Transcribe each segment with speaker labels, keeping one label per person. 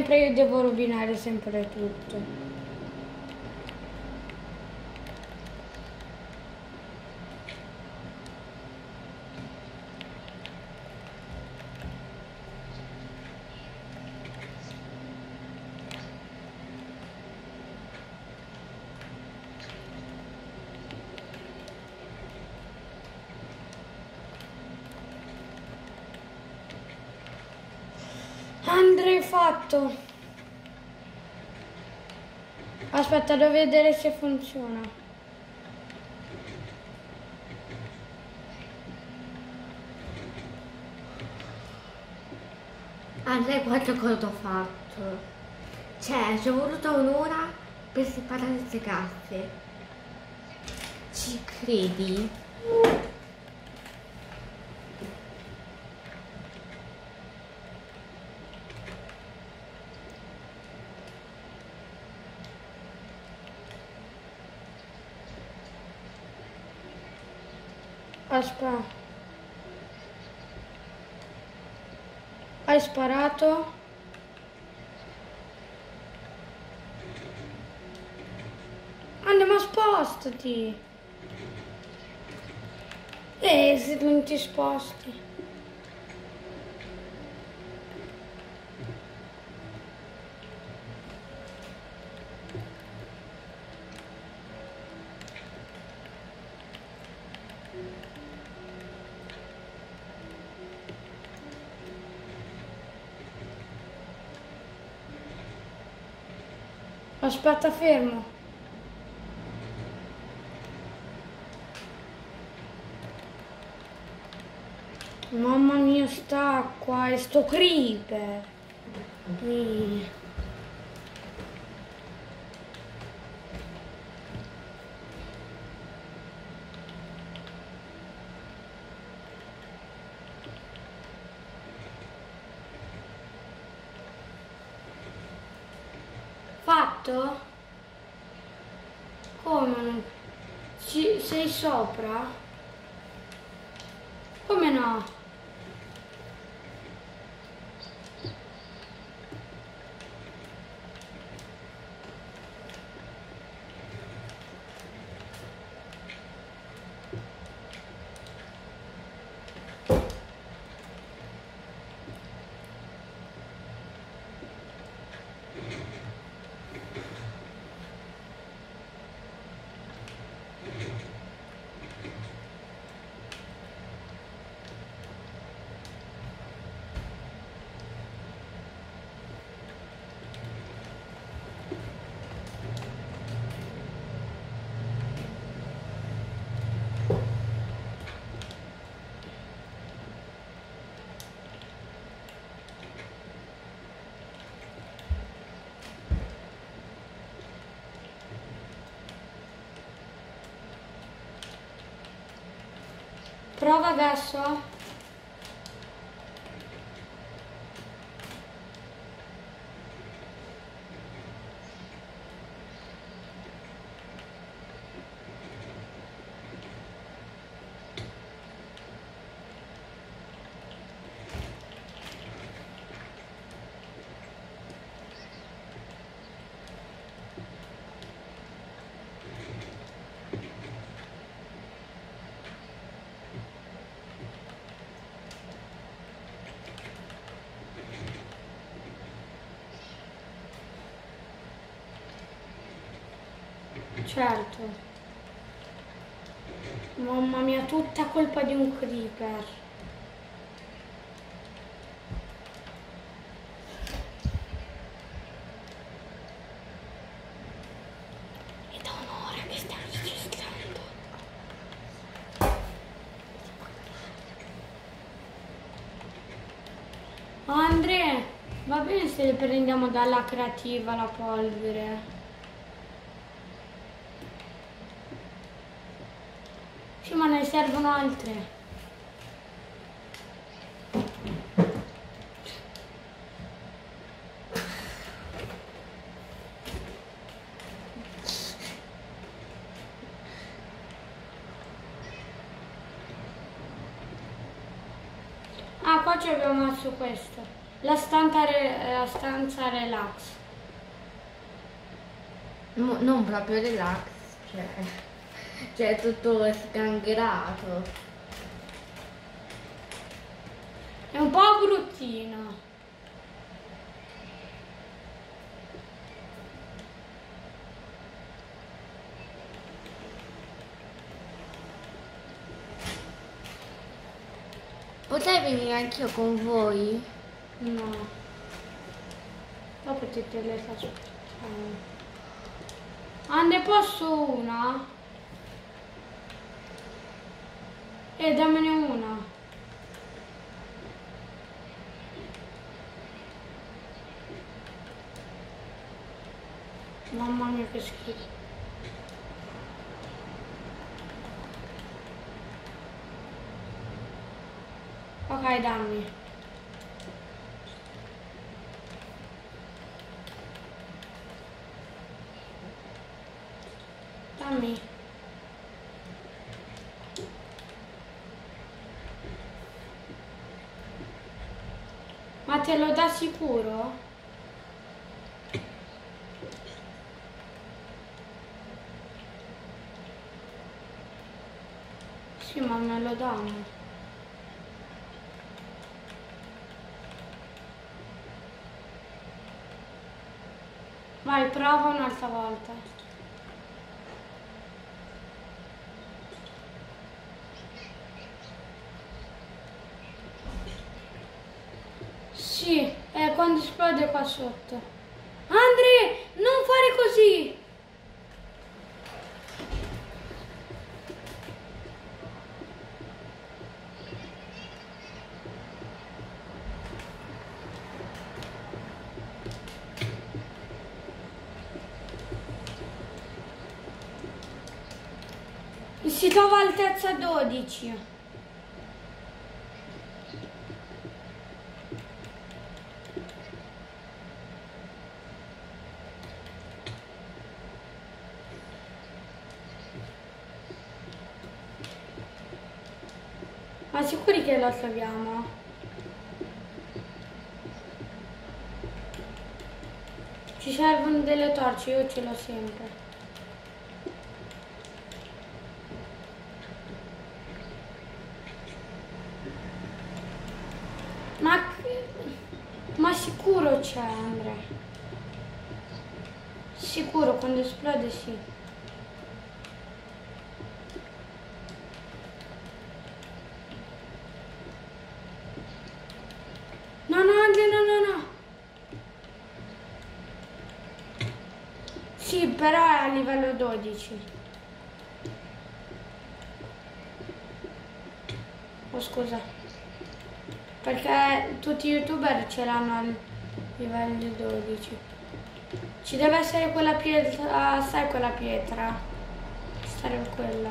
Speaker 1: sempre io devo rovinare sempre tutto. Andrei fatto. Aspetta, devo vedere se funziona.
Speaker 2: Andrei, guarda cosa ho fatto. Cioè, ci è voluta un'ora per separare queste casse. Ci credi?
Speaker 1: Aspetta. Hai sparato? Andiamo, spostati. Se non ti sposti. Aspetta, fermo. Mamma mia, sta qua e sto creeper. Fatto? Come non? Sei sopra? Come no? Prova adesso. Certo. Mamma mia, tutta colpa di un creeper. È da un'ora che stiamo registrando. Andrea, va bene se le prendiamo dalla creativa la polvere? Sì, ma ne servono altre. Ah, qua ci abbiamo messo questo. la stanza relax.
Speaker 2: Non proprio relax, cioè tutto sgangherato.
Speaker 1: È un po' bruttino.
Speaker 2: Potrei venire anch'io con voi?
Speaker 1: No. Dopo ti le faccio. Ne posso una? Dammene una. Mamma mia che schifo. Ok, dammi. Dammi. Ma te lo dà sicuro? Sì, ma me lo danno. Vai, prova un'altra volta. Sì, è quando esplode qua sotto. Andre, non fare così! Si trova altezza 12. Ma sicuri che lo troviamo? Ci servono delle torce, io ce l'ho sempre. Ma sicuro c'è, Andrea. Sicuro, quando esplode sì. No, Andrea, no. Sì, però è a livello 12. Oh, scusa. Perché tutti i youtuber ce l'hanno al livello 12. Ci deve essere quella pietra, sai quella pietra? Sarebbe quella.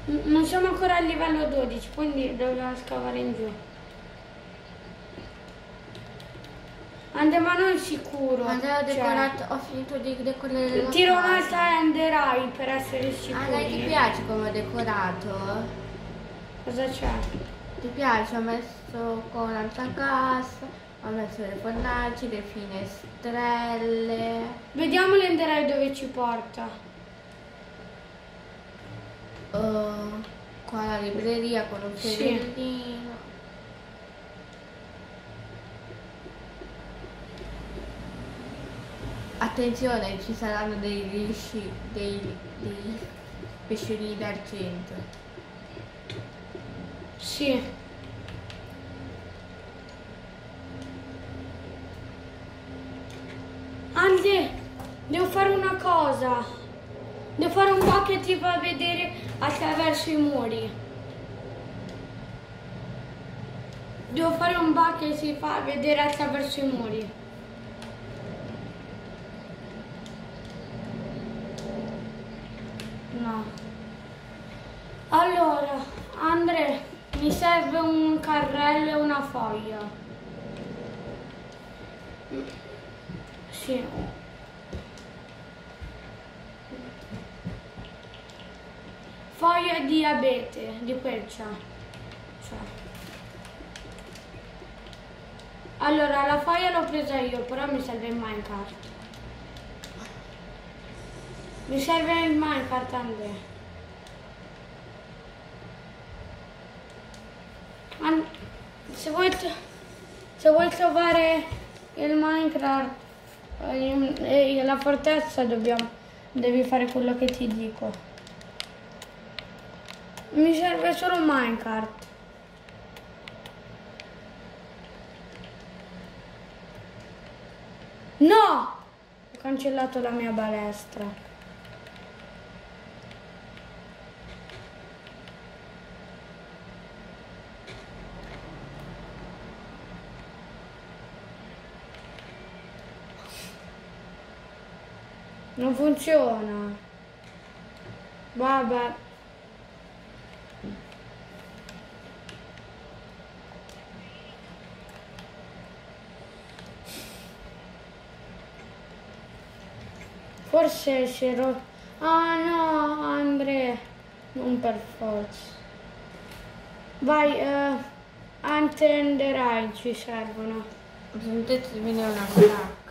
Speaker 1: Non siamo ancora al livello 12, quindi dobbiamo scavare in giù. Ma non sicuro.
Speaker 2: Andrea, ho decorato, ho finito di decorare la
Speaker 1: tiro
Speaker 2: casa.
Speaker 1: un'altra enderai per essere sicuro.
Speaker 2: Dai, ti piace come ho decorato?
Speaker 1: Cosa c'è?
Speaker 2: Ti piace? Ho messo con un'altra cassa, ho messo le fornaci, le finestrelle.
Speaker 1: Vediamo l'enderai dove ci porta.
Speaker 2: Qua la libreria con un fiorellino. Attenzione, ci saranno dei pesciolini d'argento.
Speaker 1: Sì. Anzi, devo fare una cosa. Devo fare un po' che ti fa vedere attraverso i muri. Devo fare un bug che si fa vedere attraverso i muri. No. Allora, Andrea, mi serve un carrello e una foglia. Sì. Foglia di abete, di quel c'ha. Allora, la foglia l'ho presa io, però mi serve il minecart. Mi serve il minecart, Andrea. Se vuoi trovare il Minecraft e la fortezza devi fare quello che ti dico. Mi serve solo un minecart. No! Ho cancellato la mia balestra. Non funziona. Vabbè. Forse si è rotto. Ah no, Andrea. Non per forza. Vai, antenderai, ci servono.
Speaker 2: Sentite di venire una stack.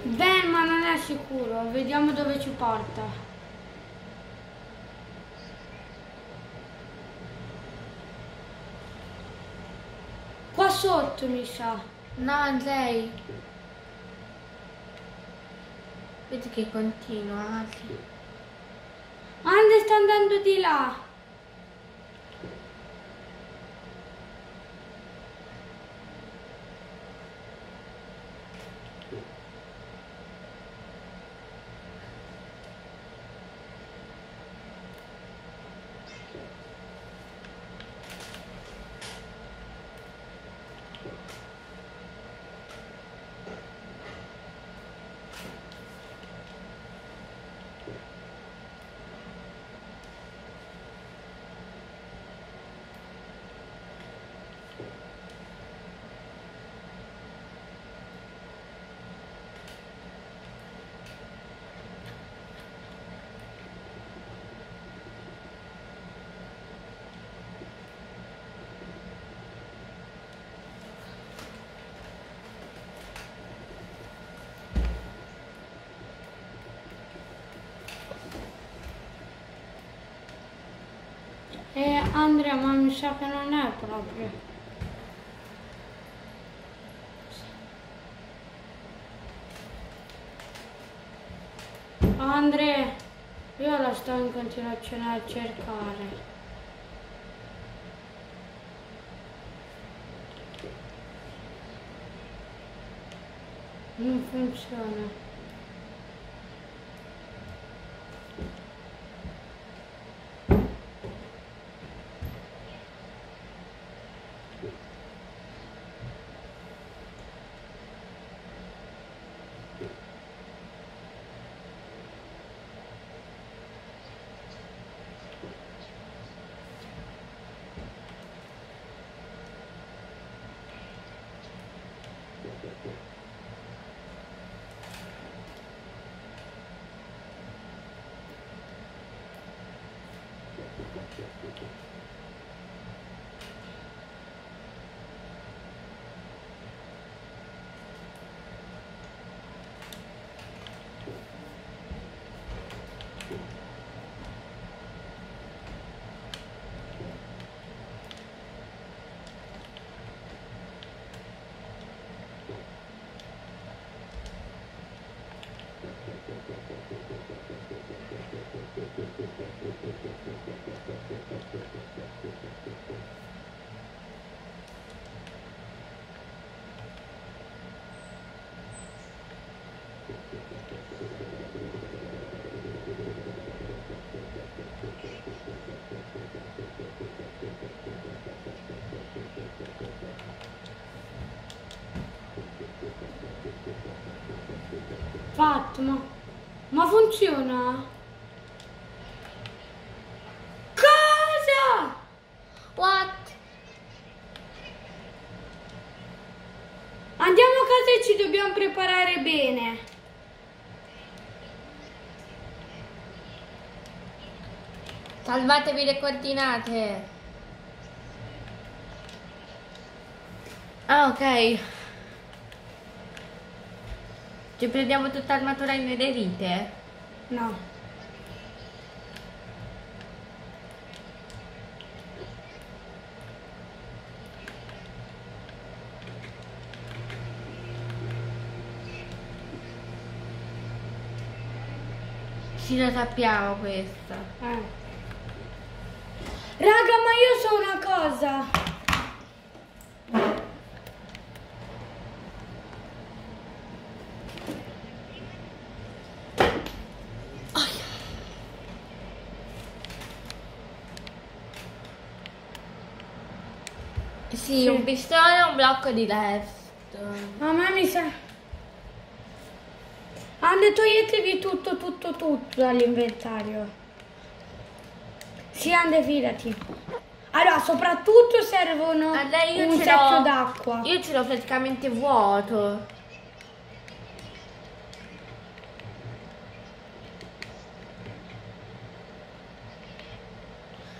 Speaker 1: Beh, ma non è sicuro. Vediamo dove ci porta. Qua sotto, mi sa.
Speaker 2: No, lei. Vedi che continua.
Speaker 1: Ande sta andando di là. Andrea, ma mi sa che non è proprio. Andrea, io la sto in continuazione a cercare. Non funziona. Fatto, ma funziona? Cosa? cose ci dobbiamo preparare bene.
Speaker 2: Salvatevi le coordinate. Ah, ok. Ci prendiamo tutta armatura inerite?
Speaker 1: No.
Speaker 2: Sì, lo sappiamo questa.
Speaker 1: Raga, ma io so una cosa.
Speaker 2: Sì, un pistone e un blocco di left.
Speaker 1: A me mi sa... Ande, toglietevi tutto dall'inventario. Sì, Ande, fidati. Allora, soprattutto servono un secchio d'acqua.
Speaker 2: Io ce l'ho praticamente vuoto.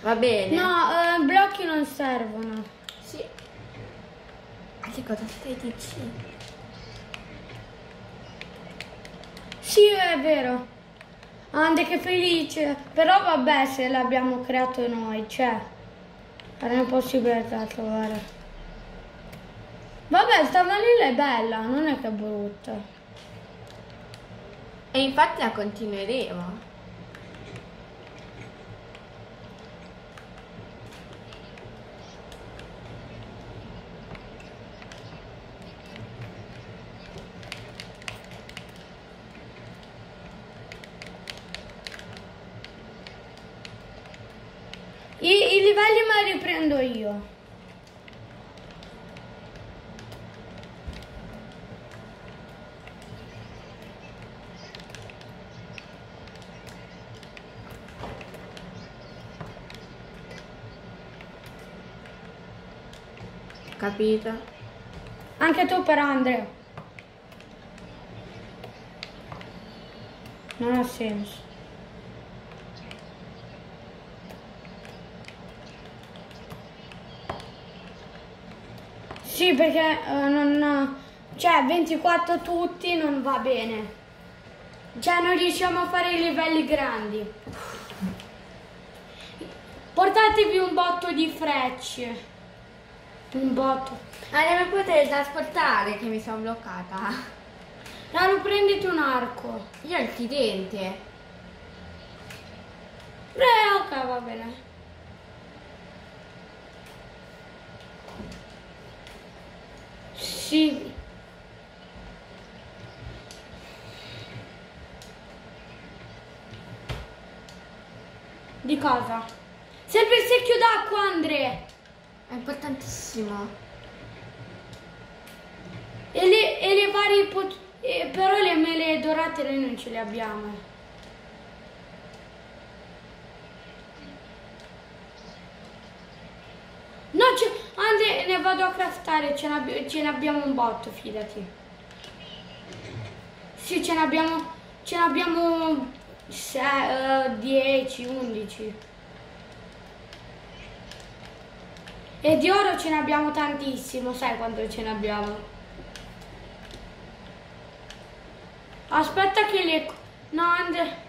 Speaker 2: Va bene.
Speaker 1: No, blocchi non servono.
Speaker 2: Sì. Ma che cosa stai dicendo?
Speaker 1: Sì, è vero. Ande, che felice. Però vabbè, se l'abbiamo creato noi, cioè, non è possibile da trovare. Vabbè, sta vanilla è bella, non è che è brutta.
Speaker 2: E infatti la continueremo.
Speaker 1: I livelli me li riprendo io.
Speaker 2: Capito?
Speaker 1: Anche tu però, Andrea. Non ha senso. Sì, perché cioè 24 tutti non va bene. Cioè non riusciamo a fare i livelli grandi. Portatevi un botto di frecce. Un botto.
Speaker 2: Ah, mi potete trasportare che mi sono bloccata.
Speaker 1: Allora prenditi un arco.
Speaker 2: Io ho il tridente.
Speaker 1: Ok, va bene. Sì. Di cosa? Sempre il secchio d'acqua, Andre.
Speaker 2: È importantissimo.
Speaker 1: E le varie però le mele dorate noi non ce le abbiamo. No, Andre, ne vado a craftare, ce ne abbiamo un botto, fidati. Sì, ce ne abbiamo 10, 11. E di oro ce ne abbiamo tantissimo, sai quanto ce ne abbiamo? Aspetta che le... No, Andre...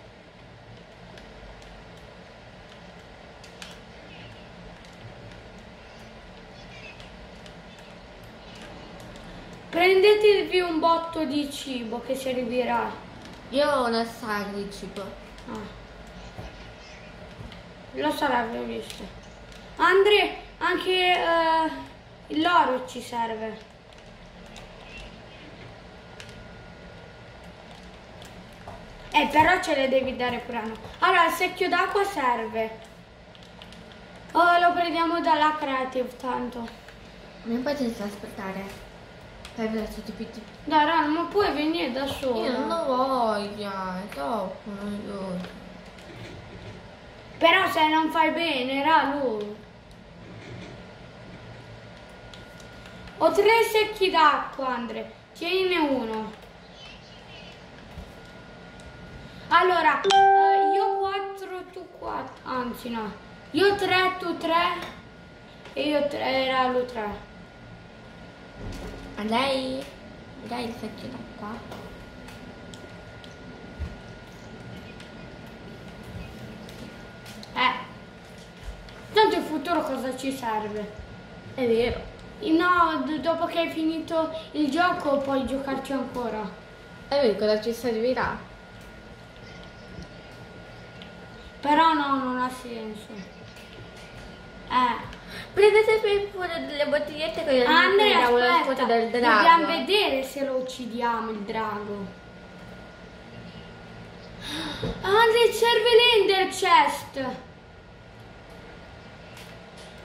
Speaker 1: Prendetevi un botto di cibo che servirà.
Speaker 2: Io ho una saga di cibo.
Speaker 1: Lo so, l'avevo visto. Andre, anche l'oro ci serve. Però ce le devi dare pure a noi. Allora, il secchio d'acqua serve. Oh, lo prendiamo dalla Creative, tanto.
Speaker 2: Non potete trasportare. Per TPT.
Speaker 1: Dai, Ran, ma puoi venire da solo.
Speaker 2: Io non ho voglia, è troppo noioso.
Speaker 1: Però se non fai bene, Ran, Ho 3 secchi d'acqua, Andre. Tienine uno. Allora, io 4, tu 4. Anzi no. Io 3, tu 3. E io 3, era lui 3.
Speaker 2: A lei? Dai il secchio da qua.
Speaker 1: Tanto in futuro cosa ci serve?
Speaker 2: È vero.
Speaker 1: No, dopo che hai finito il gioco puoi giocarci ancora.
Speaker 2: È vero, cosa ci servirà?
Speaker 1: Però no, non ha senso.
Speaker 2: Prendete pure delle bottigliette con
Speaker 1: Andrea,
Speaker 2: la foto
Speaker 1: aspetta,
Speaker 2: del drago.
Speaker 1: dobbiamo vedere se lo uccidiamo il drago. Andrea, serve l'Ender Chest.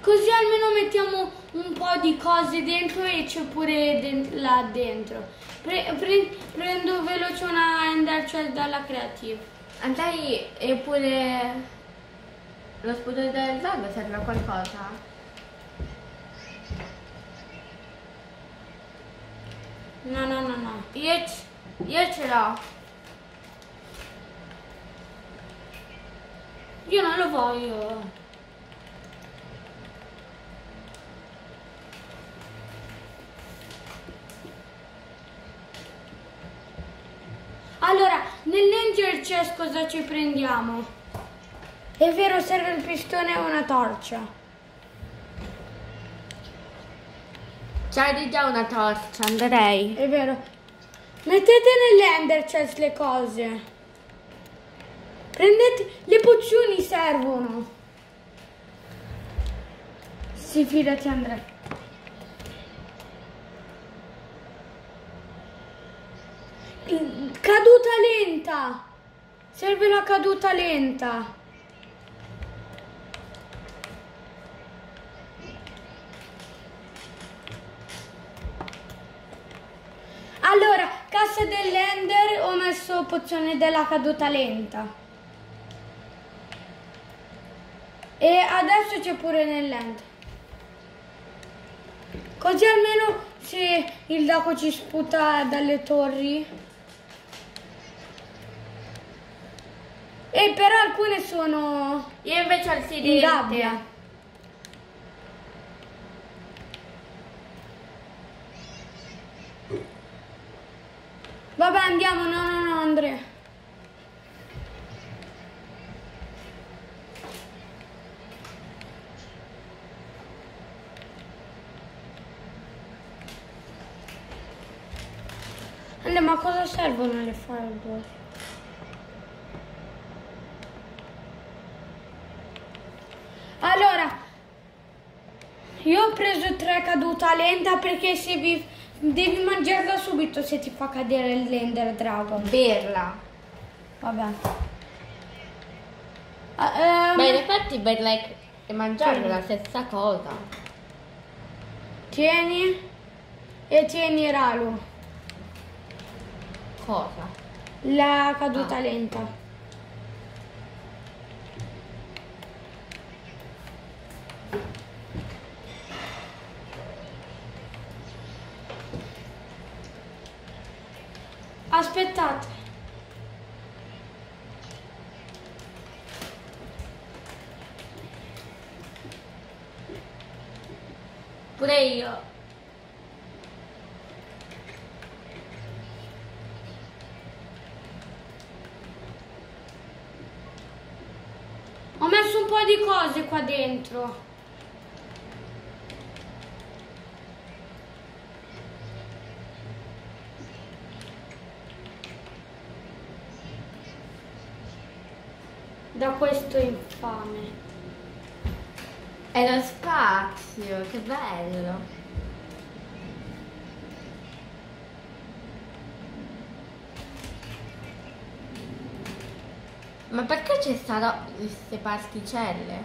Speaker 1: Così almeno mettiamo un po' di cose dentro e c'è pure là dentro. Prendo veloce una Ender Chest dalla Creative.
Speaker 2: Andai e pure lo sputo del drago serve a qualcosa?
Speaker 1: No.
Speaker 2: Io ce l'ho.
Speaker 1: Io non lo voglio. Allora, nell'Ender Chest cosa ci prendiamo? È vero, serve il pistone e una torcia.
Speaker 2: C'hai già una torcia, Andrei.
Speaker 1: È vero. Mettete nell'Ender Chest le cose. Prendete, le pozioni servono. Sì, fidati Andrea. Caduta lenta. Serve la caduta lenta. Allora, cassa dell'Ender ho messo pozione della caduta lenta. E adesso c'è pure nell'Ender. Così almeno se il drago ci sputa dalle torri. E però alcune sono
Speaker 2: Io invece ho il
Speaker 1: in
Speaker 2: sidente.
Speaker 1: gabbia. Vabbè, andiamo, no, Andrea. Andrea, ma cosa servono le fireball? Allora, io ho preso 3 caduta lenta perché se devi mangiarla subito se ti fa cadere l'Ender Dragon.
Speaker 2: Berla.
Speaker 1: Vabbè.
Speaker 2: Ma in effetti berla e mangiare è la stessa cosa.
Speaker 1: Tieni e tieni Ralu.
Speaker 2: Cosa?
Speaker 1: La caduta lenta. Aspettate.
Speaker 2: Pure io.
Speaker 1: Ho messo un po' di cose qua dentro. Da questo infame.
Speaker 2: È lo spazio, che bello. Ma perché ci stanno queste particelle?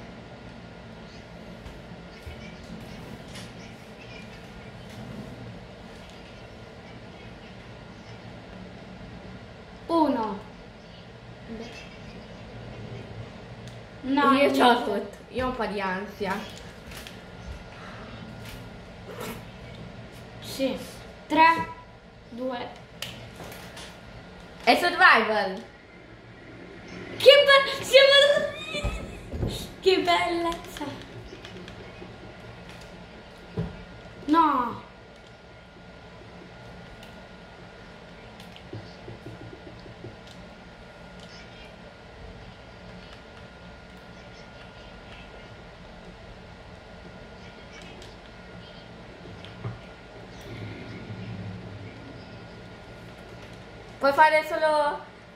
Speaker 1: Uno. No,
Speaker 2: Io c'ho tutto, io ho un po' di ansia.
Speaker 1: Sì. 3, 2.
Speaker 2: È survival.
Speaker 1: Che bello! Che bellezza! No!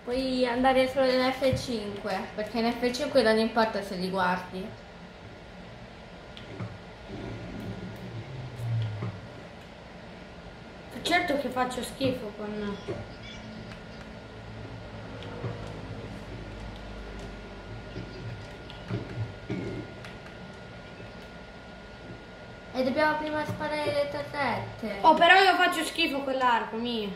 Speaker 2: Puoi andare solo in F5, perché in F5 non importa se li guardi.
Speaker 1: Certo che faccio schifo con...
Speaker 2: E dobbiamo prima sparare le torrette.
Speaker 1: Oh, però io faccio schifo con l'arco, mio.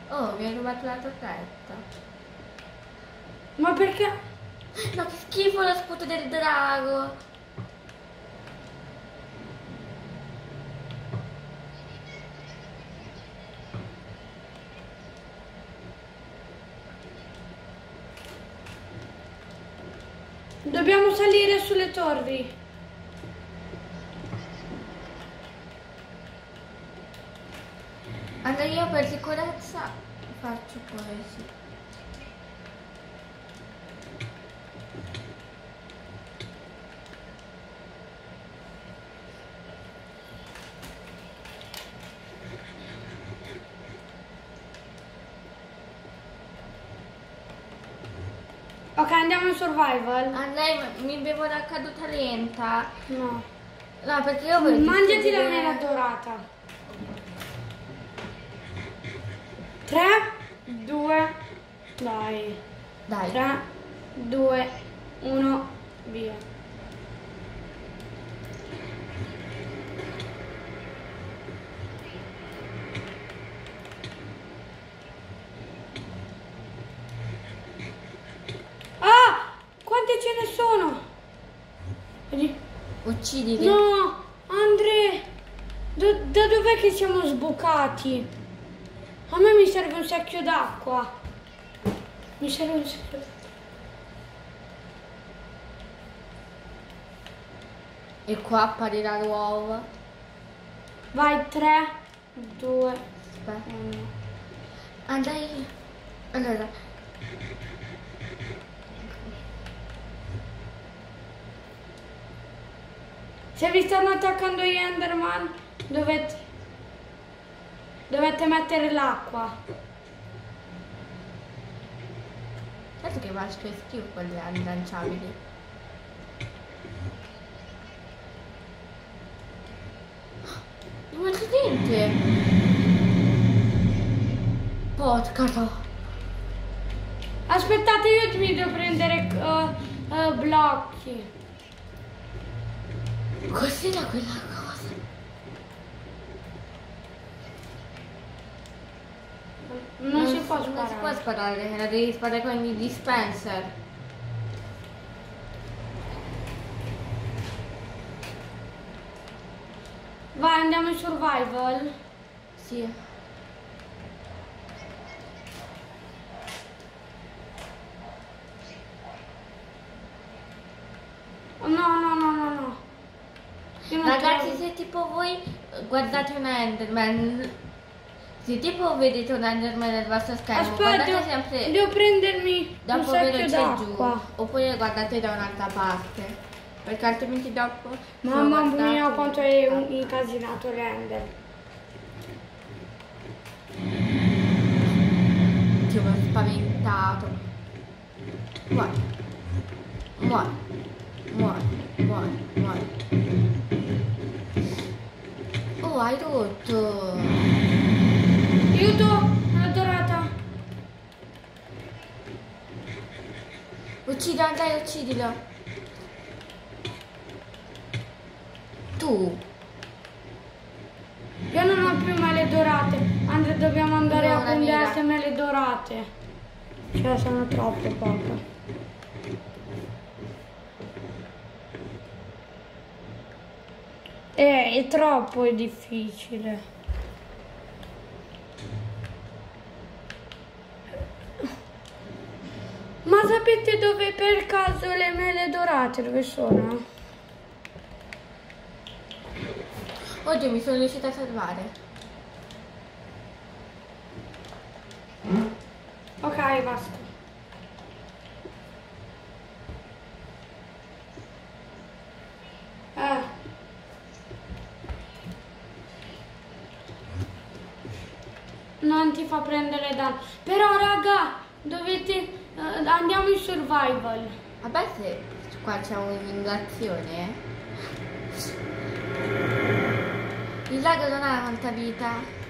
Speaker 2: Oh, mi hai rubato la torretta.
Speaker 1: Ma perché?
Speaker 2: No, che schifo lo scudo del drago.
Speaker 1: Dobbiamo salire sulle torri.
Speaker 2: Allora io per sicurezza faccio così.
Speaker 1: Ok, andiamo in survival.
Speaker 2: A lei mi bevo la caduta lenta.
Speaker 1: No.
Speaker 2: No, perché io voglio
Speaker 1: Mangiati la mela dorata. 3, 2, dai.
Speaker 2: Dai.
Speaker 1: 3, 2, 1, via. Ah! Quante ce ne sono? Vedi?
Speaker 2: Uccidili.
Speaker 1: No! Andre! Da dov'è che siamo sbucati? A me mi serve un secchio d'acqua. Mi serve un secchio d'acqua.
Speaker 2: E qua apparirà l'uovo.
Speaker 1: Vai, 3, 2,
Speaker 2: Aspetta.
Speaker 1: 1.
Speaker 2: Andai. Allora.
Speaker 1: Se vi stanno attaccando gli Enderman, dovete mettere l'acqua.
Speaker 2: Certo che maschio e schifo quelli lanciabili. Ma c'è niente. Podcast.
Speaker 1: Aspettate, io mi devo prendere blocchi.
Speaker 2: Cos'era quella cosa?
Speaker 1: Non si può
Speaker 2: Non si può
Speaker 1: sparare.
Speaker 2: sparare, la devi sparare con il dispenser.
Speaker 1: Vai, andiamo in survival.
Speaker 2: Sì.
Speaker 1: No, no, no, no, no. Io non
Speaker 2: Ragazzi,
Speaker 1: trovo-
Speaker 2: se tipo voi guardate un Enderman, se tipo vedete un Enderman nel vostro schermo, guardate
Speaker 1: Aspetta,
Speaker 2: sempre
Speaker 1: devo prendermi un
Speaker 2: dopo
Speaker 1: secchio
Speaker 2: veloce giù,
Speaker 1: d'acqua.
Speaker 2: oppure guardate da un'altra parte, perché altrimenti dopo... se lo
Speaker 1: Mamma
Speaker 2: guardate-
Speaker 1: mia, quanto è incasinato l'Ender.
Speaker 2: Ti ho spaventato. Muori. Muori. Muori. Muori. Muori. Oh, hai rotto.
Speaker 1: Aiuto, l'ho dorata.
Speaker 2: Uccidilo, Andrea, uccidilo. Tu.
Speaker 1: Io non ho più mele dorate. Andre, dobbiamo andare
Speaker 2: Io ho
Speaker 1: a
Speaker 2: una
Speaker 1: prendere
Speaker 2: mira.
Speaker 1: altre mele dorate. Cioè, sono troppo poche. È troppo difficile. Ma sapete dove per caso le mele dorate? Dove sono?
Speaker 2: Oddio, mi sono riuscita a salvare.
Speaker 1: Ok, basta. Non ti fa prendere danno. Però raga, dovete... andiamo in survival.
Speaker 2: Vabbè, se qua c'è un'inundazione. Il lago non ha tanta vita.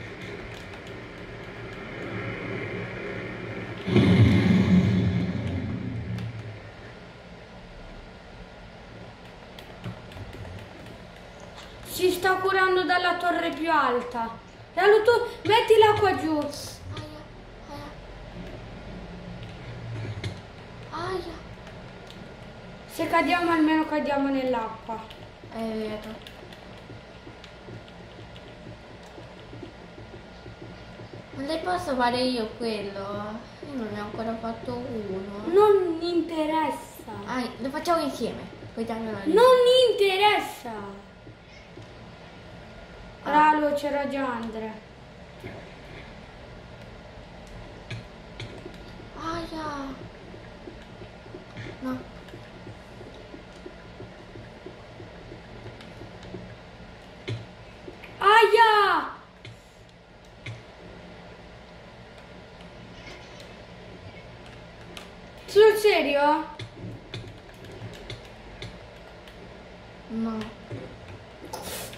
Speaker 1: Si sta curando dalla torre più alta. Ralu, tu metti l'acqua giù.
Speaker 2: Aia.
Speaker 1: Se cadiamo almeno cadiamo nell'acqua.
Speaker 2: È vero. Non le posso fare io quello? Io non ne ho ancora fatto uno.
Speaker 1: Non interessa.
Speaker 2: Ah, lo facciamo insieme.
Speaker 1: Non interessa. Ralu, c'era già Andrea.
Speaker 2: Aia. No.
Speaker 1: Aia! Sul serio?
Speaker 2: No.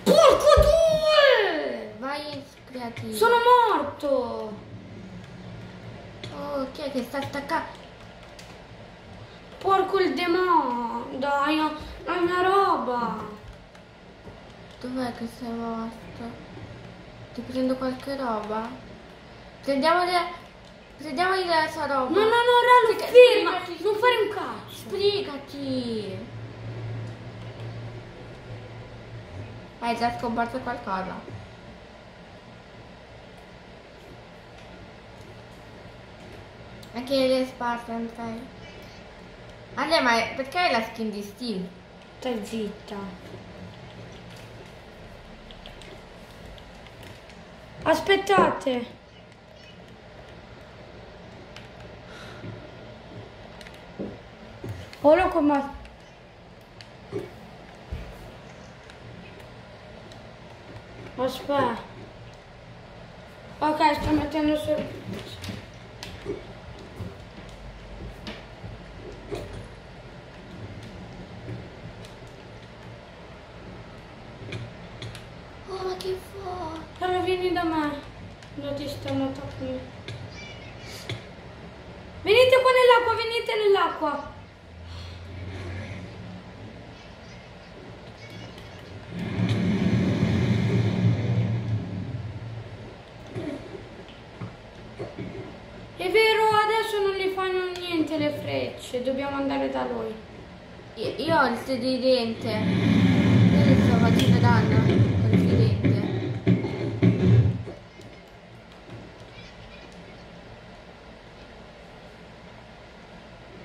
Speaker 1: Porco due!
Speaker 2: Vai in creativo.
Speaker 1: Sono morto!
Speaker 2: Oh, chi è che sta attaccando?
Speaker 1: Porco il demonio! Dai, la mia roba!
Speaker 2: Dov'è che sei morto? Ti prendo qualche roba? Prendiamogli la sua roba.
Speaker 1: No, Ralu, ferma! Non fare un cazzo!
Speaker 2: Sbrigati! Hai già scomparso qualcosa? Anche le Spartan, sai? Andrea, ma perché hai la skin di Steve?
Speaker 1: Stai zitta. Aspettate. Ora come... Aspetta. Ok, sto mettendo su...
Speaker 2: Oh, ma che forte!
Speaker 1: Allora vieni da me. Non ti stanno attaccando. Venite qua nell'acqua, venite nell'acqua. È vero, adesso non gli fanno niente le frecce, dobbiamo andare da lui.
Speaker 2: Io ho il tridente. Io sto facendo danno con il tridente.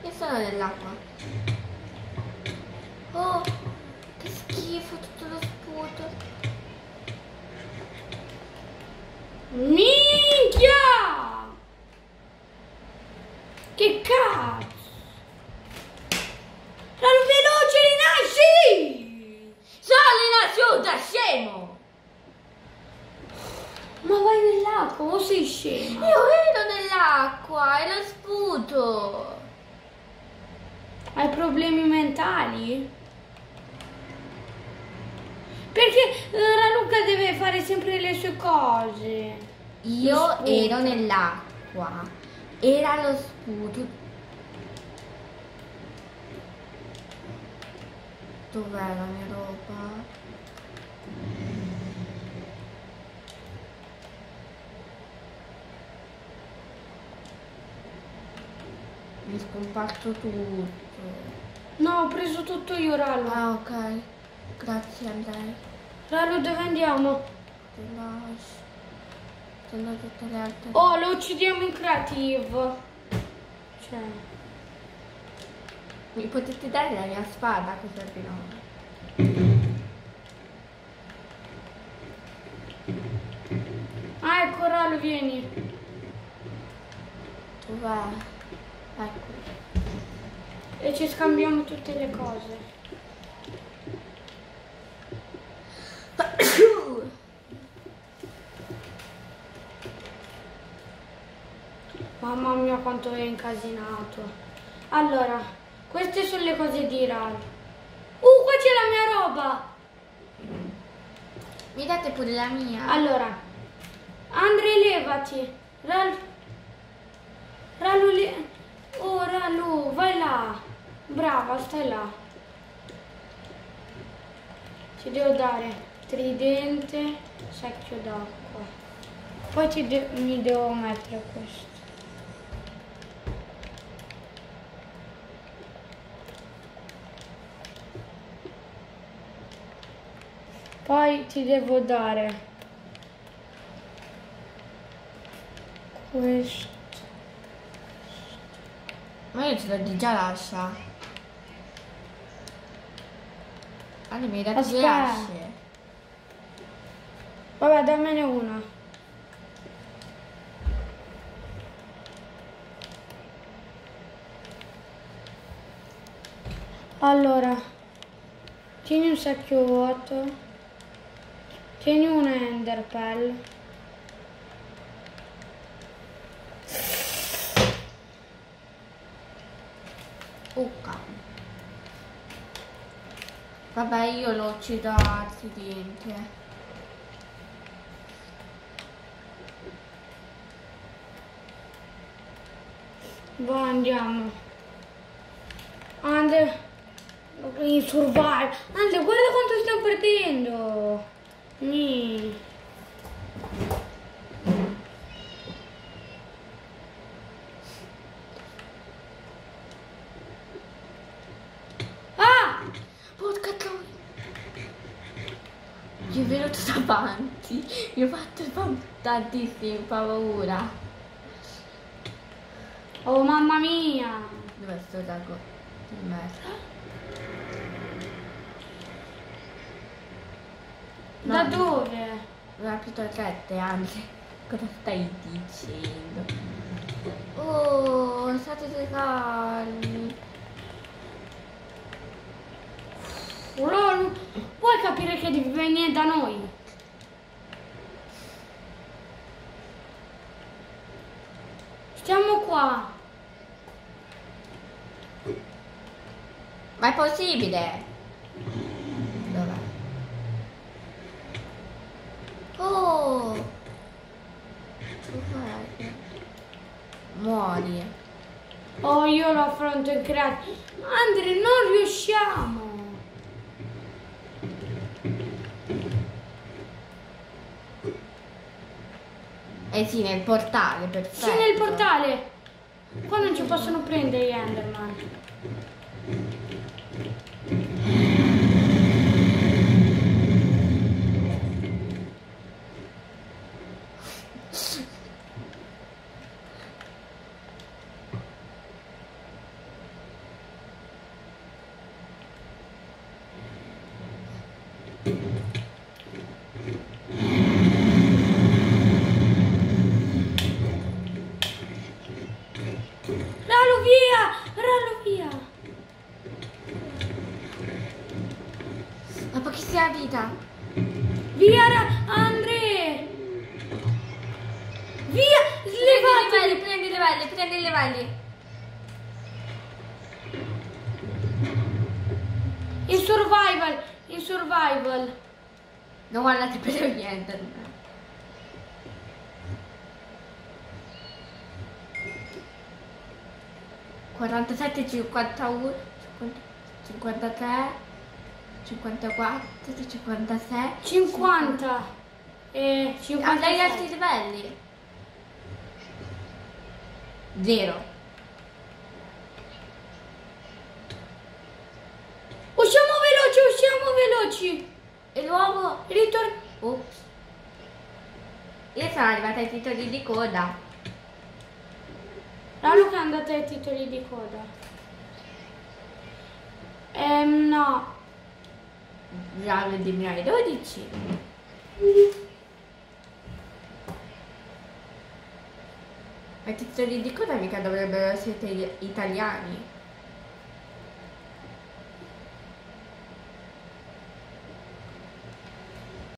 Speaker 2: Io sono nell'acqua. Oh, che schifo tutto lo sputo.
Speaker 1: Minchia! Che cazzo? Sono veloce, rinasci!
Speaker 2: Sono in assoluta, scemo!
Speaker 1: Ma vai nell'acqua o sei scema?
Speaker 2: Io ero nell'acqua, è lo sputo.
Speaker 1: Hai problemi mentali? Perché Raluca deve fare sempre le sue cose.
Speaker 2: Io ero nell'acqua. Era lo sputo. Dov'è la mia roba? Mi è scomparso tutto.
Speaker 1: No, ho preso tutto io, Ralu.
Speaker 2: Ah, ok. Grazie, Andrea.
Speaker 1: Rallo, dove andiamo?
Speaker 2: Te lascio tutte le altre.
Speaker 1: Oh, lo uccidiamo in creative. Cioè.
Speaker 2: Mi potete dare la mia spada che servirà?
Speaker 1: Ah, ecco Rallo, vieni.
Speaker 2: Dov'è? Ecco.
Speaker 1: E ci scambiamo tutte le cose. Mamma mia quanto è incasinato. Allora, queste sono le cose di Ral. Qua c'è la mia roba!
Speaker 2: Mi date pure la mia?
Speaker 1: Allora, Andre, levati. Ralu, vai là. Brava, stai là. Ti devo dare tridente, secchio d'acqua. Poi mi devo mettere questo. Poi ti devo dare questo.
Speaker 2: Ma io ce l'ho di già lascia. Allora mi hai dato due
Speaker 1: Aspetta.
Speaker 2: asce.
Speaker 1: Vabbè, dammene una. Allora, tieni un secchio vuoto. Tieni un enderpearl.
Speaker 2: Vabbè, io lo uccido a tridente.
Speaker 1: Boh, andiamo. Ande, in survival. Ande, guarda quanto stiamo perdendo. Nì. Ah!
Speaker 2: Porca troia. Gli è venuto davanti. Mi ho fatto tantissima paura.
Speaker 1: Oh mamma mia!
Speaker 2: Dov'è sto drago di merda?
Speaker 1: Da
Speaker 2: No.
Speaker 1: dove?
Speaker 2: Rapido 7, anzi. Cosa stai dicendo? Oh, state calmi.
Speaker 1: Lol, puoi capire che devi venire da noi? Stiamo qua.
Speaker 2: Ma è possibile? Dov'è? Oh! Dov'è? Muori.
Speaker 1: Oh, io lo affronto in creativo. Andre, non riusciamo.
Speaker 2: Eh sì, nel portale, perfetto.
Speaker 1: Sì, nel portale. Qua non ci possono prendere gli Enderman. Rallo via.
Speaker 2: Ma pochissima vita.
Speaker 1: Via, Andre. Via, slevati.
Speaker 2: Prendi i livelli, prendi i livelli.
Speaker 1: In survival.
Speaker 2: Non guardate per niente. 47, 51, 53, 54, 56,
Speaker 1: 50 e 50.
Speaker 2: Dai altri livelli. 0.
Speaker 1: Usciamo veloci.
Speaker 2: E l'uomo?
Speaker 1: Ritorno.
Speaker 2: sono arrivata ai titoli di coda.
Speaker 1: Raluca è andata ai titoli di coda. No.
Speaker 2: Già nel 2012. I titoli di coda mica dovrebbero essere italiani.